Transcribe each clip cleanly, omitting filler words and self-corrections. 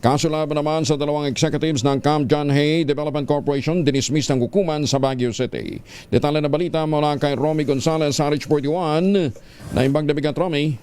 Kaso laban naman sa dalawang executives ng Cam John Hay Development Corporation, dinismiss ng hukuman sa Baguio City. Detalye na balita mula kay Romy Gonzalez sa RH 41. Naimbang dabigat, Romy.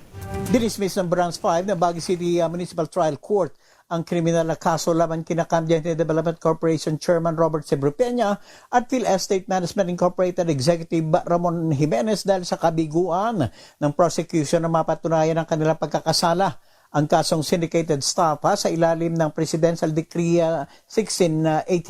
Dinismiss ng Branch 5 ng Baguio City Municipal Trial Court ang kriminal na kaso laban kina Cam John Hay Development Corporation Chairman Robert Cebro Peña at Phil Estate Management Incorporated Executive Ramon Jimenez dahil sa kabiguan ng prosecution na mapatunayan ang kanilang pagkakasala. Ang kasong syndicated staff sa ilalim ng Presidential Decree 1689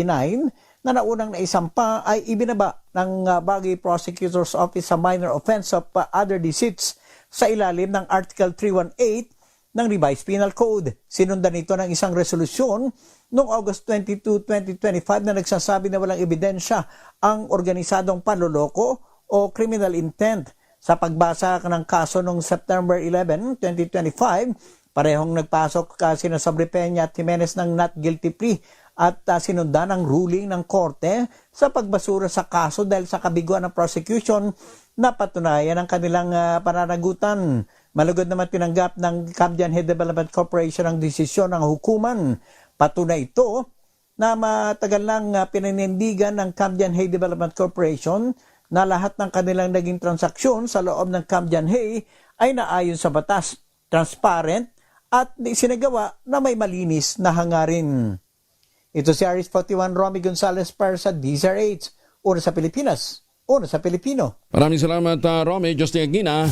na naunang naisampa ay ibinaba ng Baguio Prosecutor's Office sa minor offense of other deceits sa ilalim ng Article 318 ng Revised Penal Code. Sinundan ito ng isang resolusyon noong August 22, 2025 na nagsasabi na walang ebidensya ang organisadong panloloko o criminal intent. Sa pagbasa ng kaso noong September 11, 2025, parehong nagpasok sina Cebro Peña at Jimenez ng not guilty plea at sinundan ang ruling ng korte sa pagbasura sa kaso dahil sa kabiguan ng prosecution na patunayan ang kanilang pananagutan. Malugod naman tinanggap ng Cam John Hay Development Corporation ang desisyon ng hukuman. Patunay ito na matagal lang pinanindigan ng Cam John Hay Development Corporation na lahat ng kanilang naging transaksyon sa loob ng Cam John Hay ay naayon sa batas, transparent, at sinagawa na may malinis na hangarin. Ito si RH 41 Romy Gonzalez para sa DZRH. Una sa Pilipinas, una sa Pilipino. Maraming salamat, Romy. Justin Aguina.